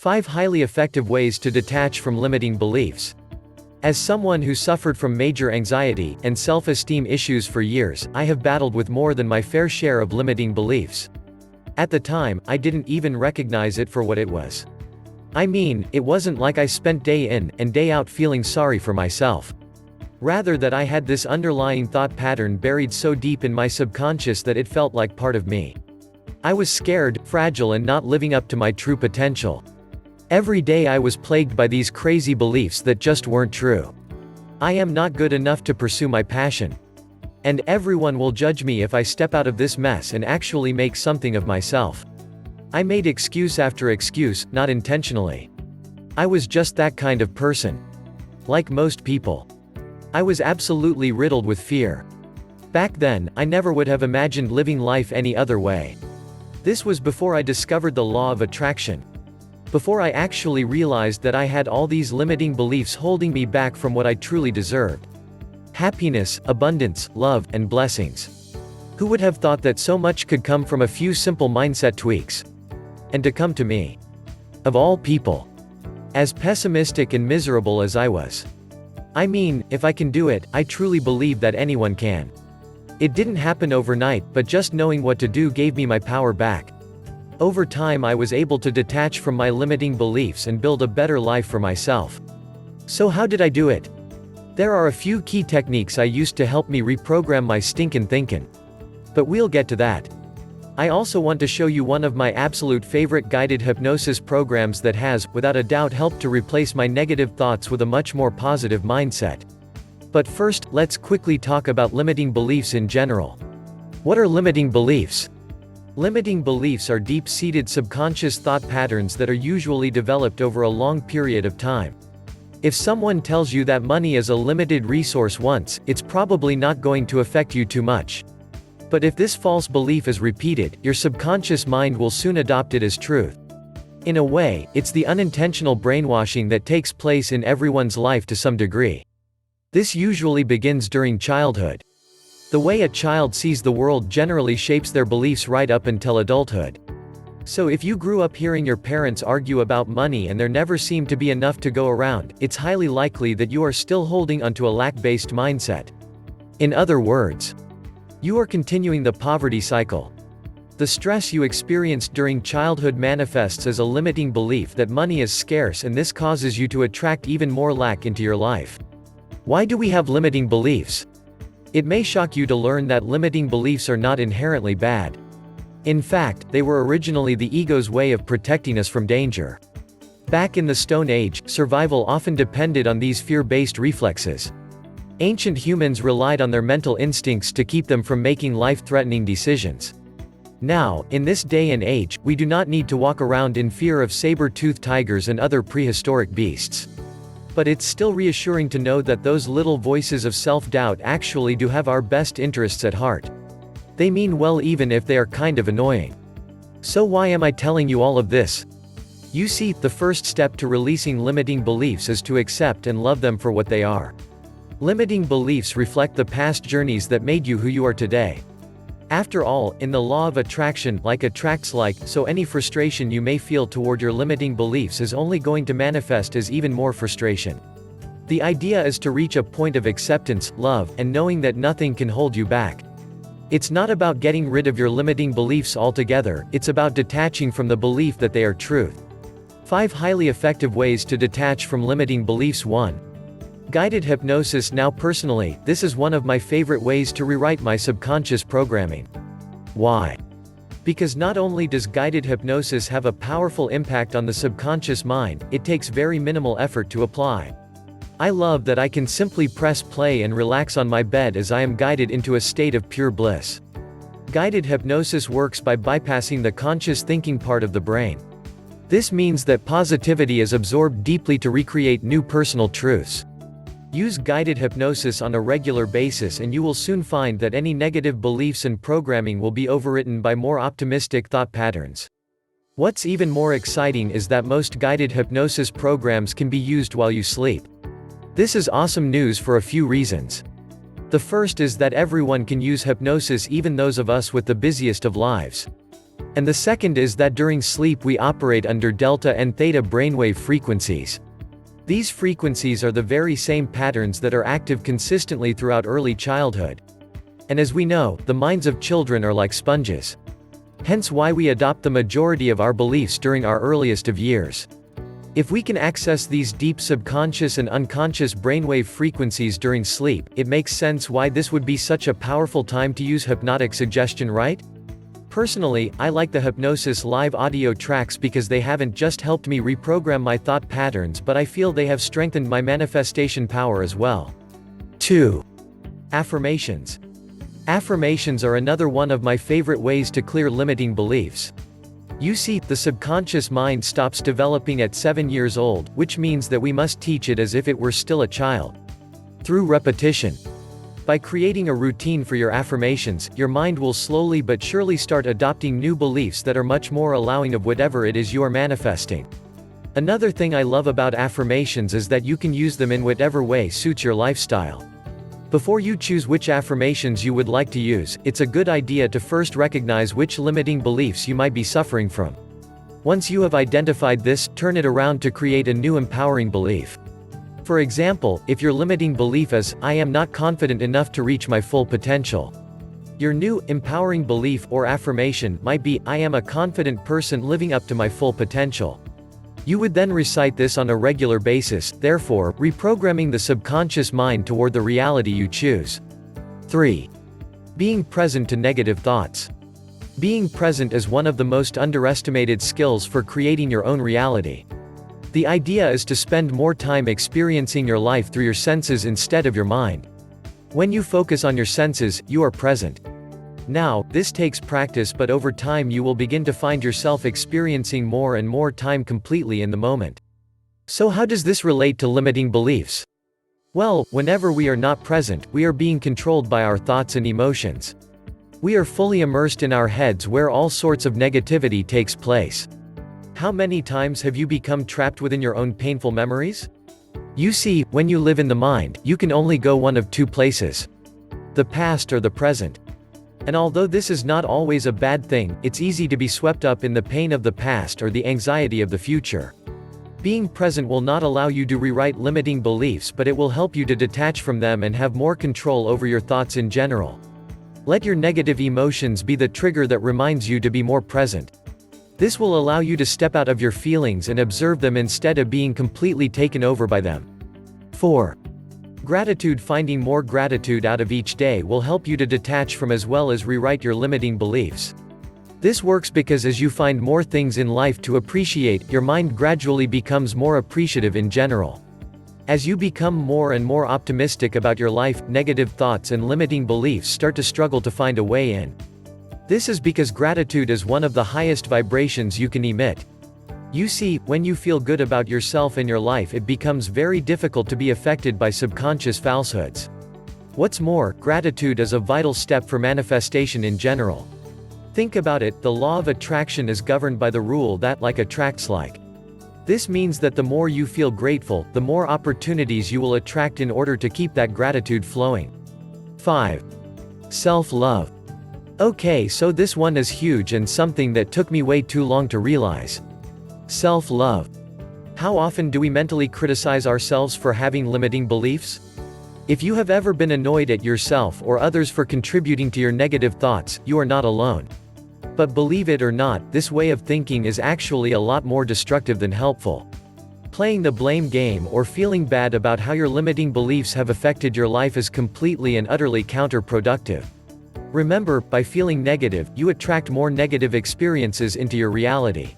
5 highly effective ways to detach from limiting beliefs. As someone who suffered from major anxiety and self-esteem issues for years, I have battled with more than my fair share of limiting beliefs. At the time, I didn't even recognize it for what it was. I mean, it wasn't like I spent day in and day out feeling sorry for myself. Rather that I had this underlying thought pattern buried so deep in my subconscious that it felt like part of me. I was scared, fragile and not living up to my true potential. Every day I was plagued by these crazy beliefs that just weren't true. I am not good enough to pursue my passion. And everyone will judge me if I step out of this mess and actually make something of myself. I made excuse after excuse, not intentionally. I was just that kind of person. Like most people. I was absolutely riddled with fear. Back then, I never would have imagined living life any other way. This was before I discovered the law of attraction. Before I actually realized that I had all these limiting beliefs holding me back from what I truly deserved. Happiness, abundance, love, and blessings. Who would have thought that so much could come from a few simple mindset tweaks? And to come to me. Of all people. As pessimistic and miserable as I was. I mean, if I can do it, I truly believe that anyone can. It didn't happen overnight, but just knowing what to do gave me my power back. Over time I was able to detach from my limiting beliefs and build a better life for myself. So how did I do it? There are a few key techniques I used to help me reprogram my stinkin' thinkin'. But we'll get to that. I also want to show you one of my absolute favorite guided hypnosis programs that has, without a doubt, helped to replace my negative thoughts with a much more positive mindset. But first, let's quickly talk about limiting beliefs in general. What are limiting beliefs? Limiting beliefs are deep-seated subconscious thought patterns that are usually developed over a long period of time. If someone tells you that money is a limited resource once, it's probably not going to affect you too much. But if this false belief is repeated, your subconscious mind will soon adopt it as truth. In a way, it's the unintentional brainwashing that takes place in everyone's life to some degree. This usually begins during childhood. The way a child sees the world generally shapes their beliefs right up until adulthood. So if you grew up hearing your parents argue about money and there never seemed to be enough to go around, it's highly likely that you are still holding onto a lack-based mindset. In other words, you are continuing the poverty cycle. The stress you experienced during childhood manifests as a limiting belief that money is scarce, and this causes you to attract even more lack into your life. Why do we have limiting beliefs? It may shock you to learn that limiting beliefs are not inherently bad. In fact, they were originally the ego's way of protecting us from danger. Back in the Stone Age, survival often depended on these fear-based reflexes. Ancient humans relied on their mental instincts to keep them from making life-threatening decisions. Now, in this day and age, we do not need to walk around in fear of saber-toothed tigers and other prehistoric beasts. But it's still reassuring to know that those little voices of self-doubt actually do have our best interests at heart. They mean well even if they are kind of annoying. So why am I telling you all of this? You see, the first step to releasing limiting beliefs is to accept and love them for what they are. Limiting beliefs reflect the past journeys that made you who you are today. After all, in the law of attraction, like attracts like, so any frustration you may feel toward your limiting beliefs is only going to manifest as even more frustration. The idea is to reach a point of acceptance, love, and knowing that nothing can hold you back. It's not about getting rid of your limiting beliefs altogether, it's about detaching from the belief that they are truth. 5 highly effective ways to detach from limiting beliefs. 1. Guided hypnosis. Now personally, this is one of my favorite ways to rewrite my subconscious programming. Why? Because not only does guided hypnosis have a powerful impact on the subconscious mind, it takes very minimal effort to apply. I love that I can simply press play and relax on my bed as I am guided into a state of pure bliss. Guided hypnosis works by bypassing the conscious thinking part of the brain. This means that positivity is absorbed deeply to recreate new personal truths. Use guided hypnosis on a regular basis and you will soon find that any negative beliefs and programming will be overwritten by more optimistic thought patterns. What's even more exciting is that most guided hypnosis programs can be used while you sleep. This is awesome news for a few reasons. The first is that everyone can use hypnosis, even those of us with the busiest of lives. And the second is that during sleep we operate under delta and theta brainwave frequencies. These frequencies are the very same patterns that are active consistently throughout early childhood. And as we know, the minds of children are like sponges. Hence why we adopt the majority of our beliefs during our earliest of years. If we can access these deep subconscious and unconscious brainwave frequencies during sleep, it makes sense why this would be such a powerful time to use hypnotic suggestion, right? Personally, I like the hypnosis live audio tracks because they haven't just helped me reprogram my thought patterns, but I feel they have strengthened my manifestation power as well. 2. Affirmations. Affirmations are another one of my favorite ways to clear limiting beliefs. You see, the subconscious mind stops developing at 7 years old, which means that we must teach it as if it were still a child. Through repetition. By creating a routine for your affirmations, your mind will slowly but surely start adopting new beliefs that are much more allowing of whatever it is you are manifesting. Another thing I love about affirmations is that you can use them in whatever way suits your lifestyle. Before you choose which affirmations you would like to use, it's a good idea to first recognize which limiting beliefs you might be suffering from. Once you have identified this, turn it around to create a new empowering belief. For example, if your limiting belief is, "I am not confident enough to reach my full potential," your new, empowering belief or affirmation might be, "I am a confident person living up to my full potential." You would then recite this on a regular basis, therefore, reprogramming the subconscious mind toward the reality you choose. 3. Being present to negative thoughts. Being present is one of the most underestimated skills for creating your own reality. The idea is to spend more time experiencing your life through your senses instead of your mind. When you focus on your senses, you are present. Now, this takes practice, but over time you will begin to find yourself experiencing more and more time completely in the moment. So how does this relate to limiting beliefs? Well, whenever we are not present, we are being controlled by our thoughts and emotions. We are fully immersed in our heads where all sorts of negativity takes place. How many times have you become trapped within your own painful memories? You see, when you live in the mind, you can only go one of two places: the past or the present. And although this is not always a bad thing, it's easy to be swept up in the pain of the past or the anxiety of the future. Being present will not allow you to rewrite limiting beliefs, but it will help you to detach from them and have more control over your thoughts in general. Let your negative emotions be the trigger that reminds you to be more present. This will allow you to step out of your feelings and observe them instead of being completely taken over by them. 4. Gratitude. Finding more gratitude out of each day will help you to detach from as well as rewrite your limiting beliefs. This works because as you find more things in life to appreciate, your mind gradually becomes more appreciative in general. As you become more and more optimistic about your life, negative thoughts and limiting beliefs start to struggle to find a way in. This is because gratitude is one of the highest vibrations you can emit. You see, when you feel good about yourself and your life, it becomes very difficult to be affected by subconscious falsehoods. What's more, gratitude is a vital step for manifestation in general. Think about it, the law of attraction is governed by the rule that like attracts like. This means that the more you feel grateful, the more opportunities you will attract in order to keep that gratitude flowing. 5. Self-love. Okay, so this one is huge and something that took me way too long to realize. Self-love. How often do we mentally criticize ourselves for having limiting beliefs? If you have ever been annoyed at yourself or others for contributing to your negative thoughts, you are not alone. But believe it or not, this way of thinking is actually a lot more destructive than helpful. Playing the blame game or feeling bad about how your limiting beliefs have affected your life is completely and utterly counterproductive. Remember, by feeling negative, you attract more negative experiences into your reality.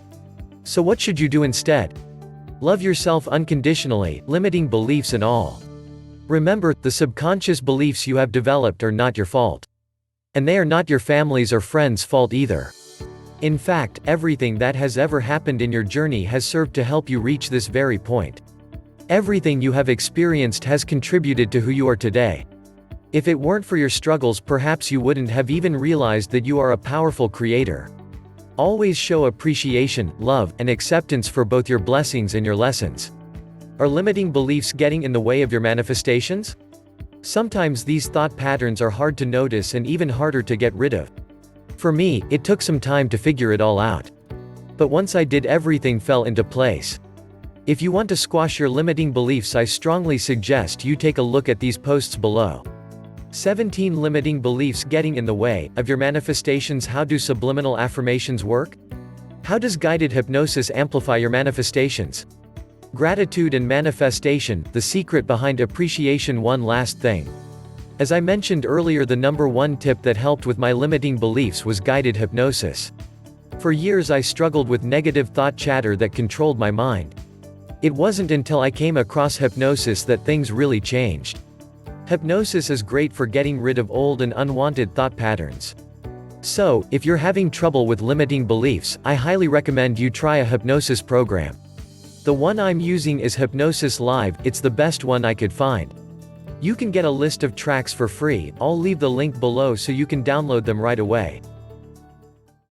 So what should you do instead? Love yourself unconditionally, limiting beliefs and all. Remember, the subconscious beliefs you have developed are not your fault. And they are not your family's or friends' fault either. In fact, everything that has ever happened in your journey has served to help you reach this very point. Everything you have experienced has contributed to who you are today. If it weren't for your struggles, perhaps you wouldn't have even realized that you are a powerful creator. Always show appreciation, love, and acceptance for both your blessings and your lessons. Are limiting beliefs getting in the way of your manifestations? Sometimes these thought patterns are hard to notice and even harder to get rid of. For me, it took some time to figure it all out. But once I did, everything fell into place. If you want to squash your limiting beliefs, I strongly suggest you take a look at these posts below. 17 limiting beliefs getting in the way of your manifestations. How do subliminal affirmations work? How does guided hypnosis amplify your manifestations? Gratitude and manifestation, the secret behind appreciation. One last thing. As I mentioned earlier, the number one tip that helped with my limiting beliefs was guided hypnosis. For years I struggled with negative thought chatter that controlled my mind. It wasn't until I came across hypnosis that things really changed. Hypnosis is great for getting rid of old and unwanted thought patterns. So, if you're having trouble with limiting beliefs, I highly recommend you try a hypnosis program. The one I'm using is Hypnosis Live. It's the best one I could find. You can get a list of tracks for free. I'll leave the link below so you can download them right away.